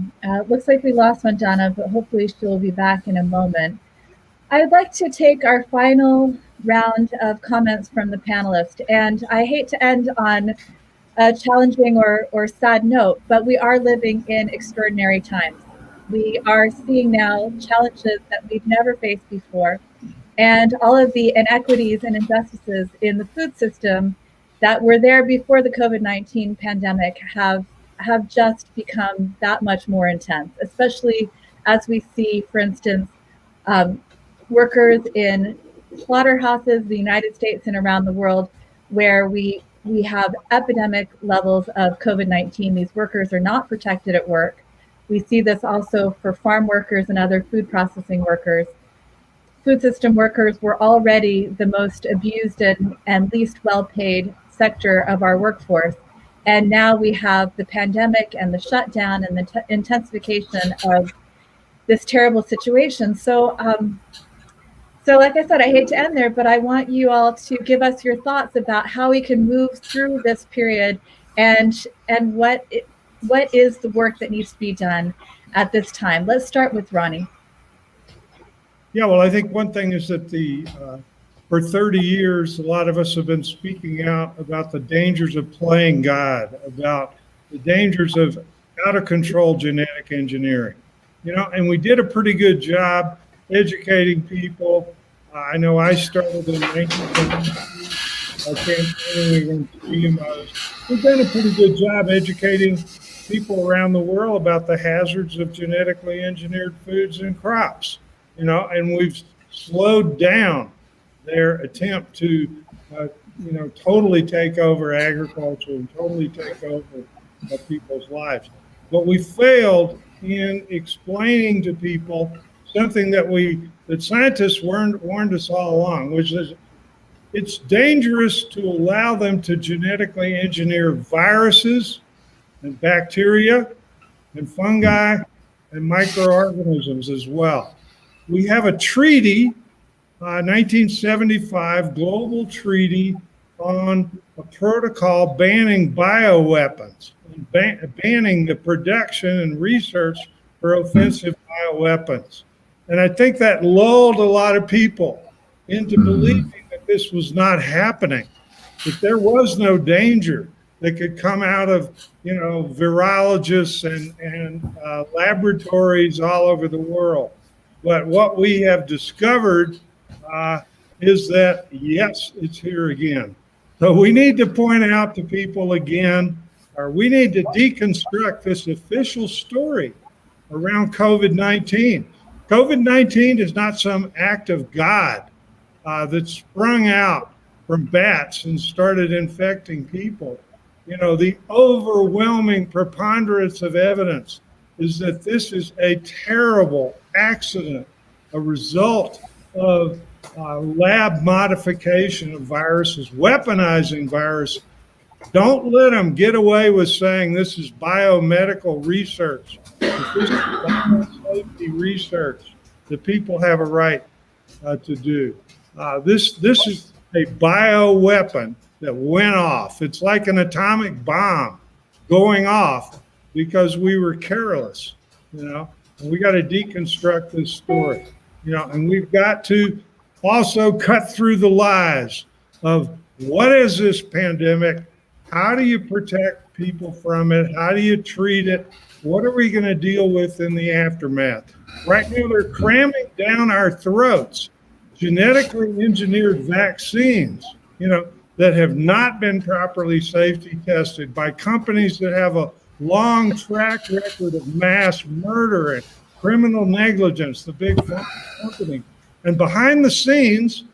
Looks like we lost Vandana, but hopefully she'll be back in a moment. I would like to take our final round of comments from the panelists. And I hate to end on a challenging or sad note, but we are living in extraordinary times. We are seeing now challenges that we've never faced before. And all of the inequities and injustices in the food system that were there before the COVID-19 pandemic have just become that much more intense, especially as we see, for instance, workers in slaughterhouses, the United States and around the world, where we have epidemic levels of COVID-19. These workers are not protected at work. We see this also for farm workers and other food processing workers. Food system workers were already the most abused and least well-paid sector of our workforce. And now we have the pandemic and the shutdown and the intensification of this terrible situation. So like I said, I hate to end there, but I want you all to give us your thoughts about how we can move through this period and what is the work that needs to be done at this time. Let's start with Ronnie. Yeah, well, I think one thing is that for 30 years, a lot of us have been speaking out about the dangers of playing God, about the dangers of out of control genetic engineering, and we did a pretty good job educating people. I know I started in 1972 campaigning against GMOs. We've done a pretty good job educating people around the world about the hazards of genetically engineered foods and crops, and we've slowed down their attempt to, totally take over agriculture and totally take over people's lives. But we failed in explaining to people something that scientists warned us all along, which is it's dangerous to allow them to genetically engineer viruses and bacteria and fungi and microorganisms as well. We have a treaty, 1975 global treaty on a protocol banning bioweapons, banning the production and research for offensive bioweapons. And I think that lulled a lot of people into believing that this was not happening, that there was no danger that could come out of, virologists and laboratories all over the world. But what we have discovered is that, yes, it's here again. So we need to point out to people again, or we need to deconstruct this official story around COVID-19. COVID-19 is not some act of God that sprung out from bats and started infecting people. You know, the overwhelming preponderance of evidence is that this is a terrible accident, a result of lab modification of viruses, weaponizing viruses. Don't let them get away with saying this is biomedical research. If this is biosafety research that people have a right to do. This is a bioweapon that went off. It's like an atomic bomb going off because we were careless, you know. And we got to deconstruct this story, you know, and we've got to also cut through the lies of what is this pandemic? How do you protect people from it? How do you treat it? What are we going to deal with in the aftermath? Right now, they're cramming down our throats genetically engineered vaccines, you know, that have not been properly safety tested by companies that have a long track record of mass murder and criminal negligence, the big company. And behind the scenes,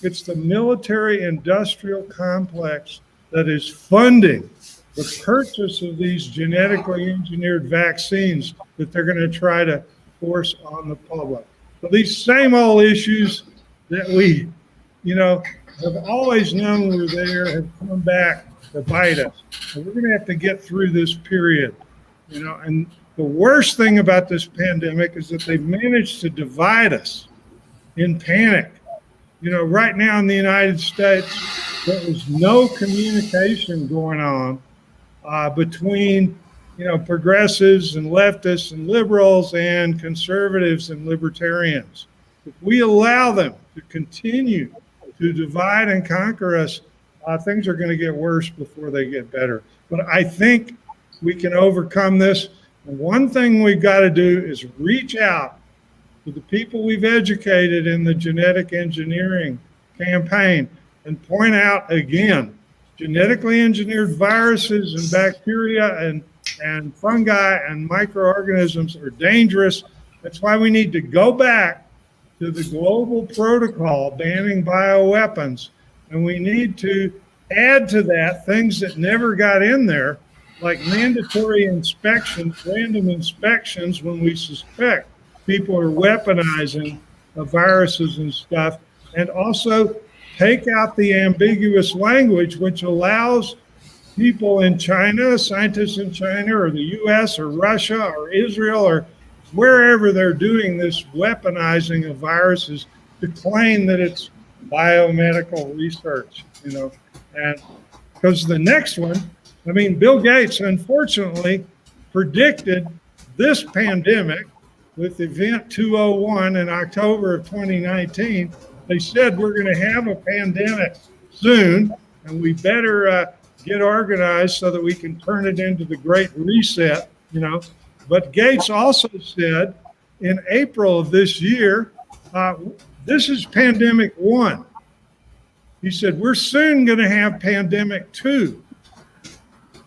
it's the military industrial complex that is funding the purchase of these genetically engineered vaccines that they're going to try to force on the public. So these same old issues that we, you know, have always known were there have come back to bite us. And we're going to have to get through this period, you know. And the worst thing about this pandemic is that they've managed to divide us in panic. You know, right now in the United States, there is no communication going on between, you know, progressives and leftists and liberals and conservatives and libertarians. If we allow them to continue to divide and conquer us, things are going to get worse before they get better. But I think we can overcome this. And one thing we've got to do is reach out to the people we've educated in the genetic engineering campaign and point out again, genetically engineered viruses and bacteria and fungi and microorganisms are dangerous. That's why we need to go back to the global protocol banning bioweapons. And we need to add to that things that never got in there, like mandatory inspections, random inspections when we suspect people are weaponizing viruses and stuff, and also take out the ambiguous language, which allows people in China, scientists in China or the US or Russia or Israel or wherever they're doing this weaponizing of viruses to claim that it's biomedical research, you know. And because the next one, I mean, Bill Gates, unfortunately, predicted this pandemic with Event 201 in October of 2019. They said we're going to have a pandemic soon, and we better get organized so that we can turn it into the Great Reset, you know. But Gates also said in April of this year, this is pandemic 1. He said, we're soon going to have pandemic 2.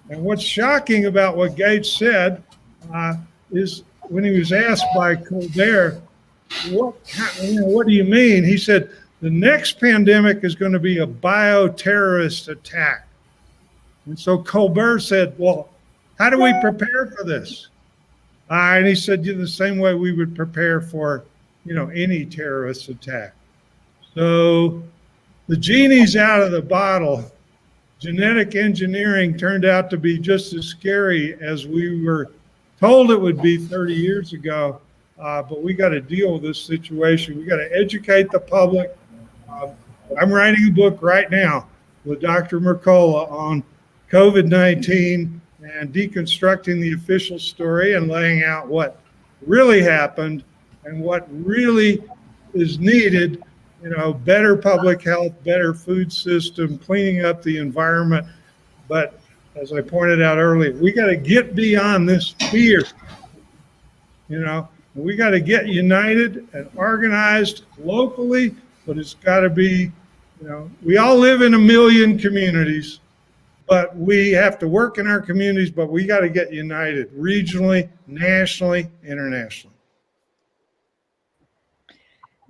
And what's shocking about what Gates said is when he was asked by Colbert, what do you mean? He said, the next pandemic is going to be a bioterrorist attack. And so Colbert said, well, how do we prepare for this? And he said, the same way we would prepare for, you know, any terrorist attack. So the genie's out of the bottle. Genetic engineering turned out to be just as scary as we were told it would be 30 years ago. But we got to deal with this situation. We got to educate the public. I'm writing a book right now with Dr. Mercola on COVID-19 and deconstructing the official story and laying out what really happened and what really is needed, you know, better public health, better food system, cleaning up the environment. But as I pointed out earlier, we got to get beyond this fear, you know. We got to get united and organized locally, but it's got to be, you know, we all live in a million communities, but we have to work in our communities, but we got to get united regionally, nationally, internationally.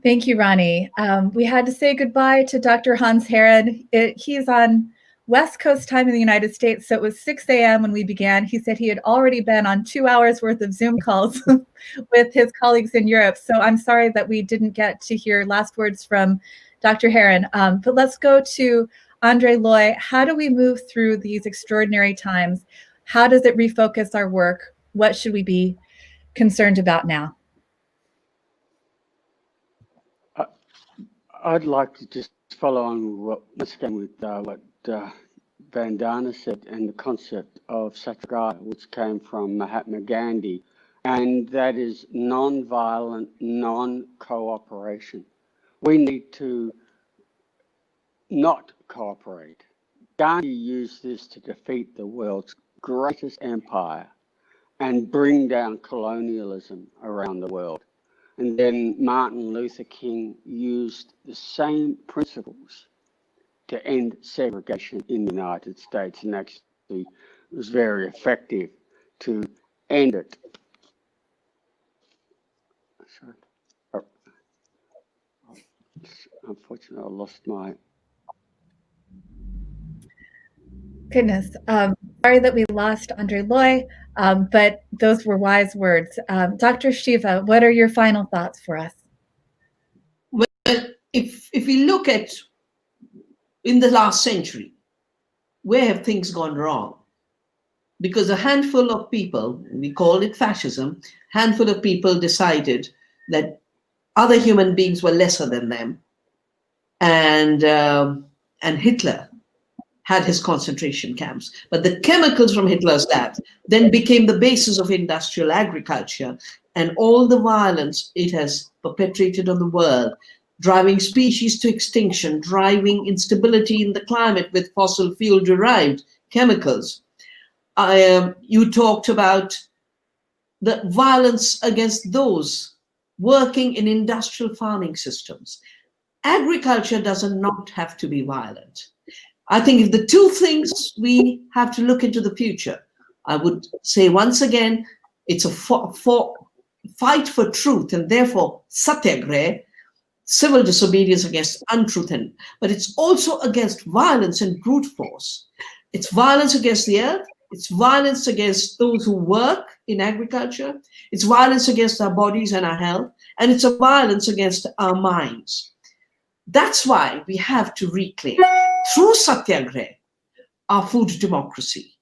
Thank you, Ronnie. We had to say goodbye to Dr. Hans Herren. He's on West Coast time in the United States, so it was 6 a.m. when we began. He said he had already been on 2 hours worth of Zoom calls with his colleagues in Europe. So I'm sorry that we didn't get to hear last words from Dr. Herren. But let's go to André Leu. How do we move through these extraordinary times? How does it refocus our work? What should we be concerned about now? I'd like to just follow on what Vandana said and the concept of satyagraha, which came from Mahatma Gandhi, and that is non-violent, non-cooperation. We need to not cooperate. Gandhi used this to defeat the world's greatest empire and bring down colonialism around the world. And then Martin Luther King used the same principles to end segregation in the United States, and actually was very effective to end it. Sorry. Oh. Unfortunately, I lost my... Goodness. Sorry that we lost André Leu, but those were wise words. Dr. Shiva, what are your final thoughts for us? Well, if we look at in the last century, where have things gone wrong? Because a handful of people, we call it fascism, handful of people decided that other human beings were lesser than them, and Hitler had his concentration camps. But the chemicals from Hitler's labs then became the basis of industrial agriculture, and all the violence it has perpetrated on the world, driving species to extinction, driving instability in the climate with fossil fuel derived chemicals. You talked about the violence against those working in industrial farming systems. Agriculture does not have to be violent. I think if the two things we have to look into the future, I would say once again, it's a fight for truth, and therefore satyagraha, civil disobedience against untruth, but it's also against violence and brute force. It's violence against the earth, it's violence against those who work in agriculture, it's violence against our bodies and our health, and it's a violence against our minds. That's why we have to reclaim, through satyagraha, our food democracy,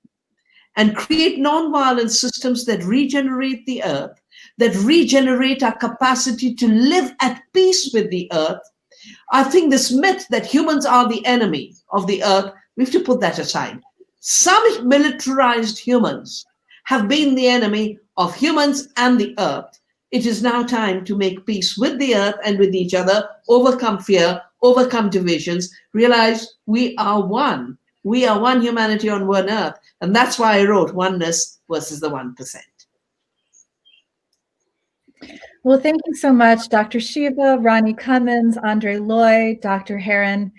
and create non-violent systems that regenerate the earth, that regenerate our capacity to live at peace with the earth. I think this myth that humans are the enemy of the earth, we have to put that aside. Some militarized humans have been the enemy of humans and the earth. It is now time to make peace with the earth and with each other, overcome fear, overcome divisions, realize we are one. We are one humanity on one earth. And that's why I wrote Oneness versus the 1%. Well, thank you so much, Dr. Shiva, Ronnie Cummins, André Leu, Dr. Herren,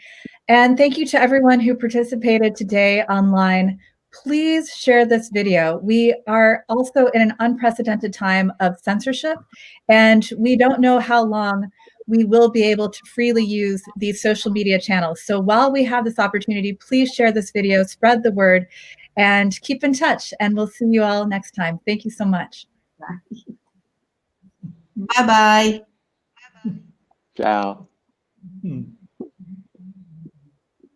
and thank you to everyone who participated today online. Please share this video. We are also in an unprecedented time of censorship, and we don't know how long we will be able to freely use these social media channels. So while we have this opportunity, please share this video, spread the word, and keep in touch. And we'll see you all next time. Thank you so much. Bye-bye. Ciao.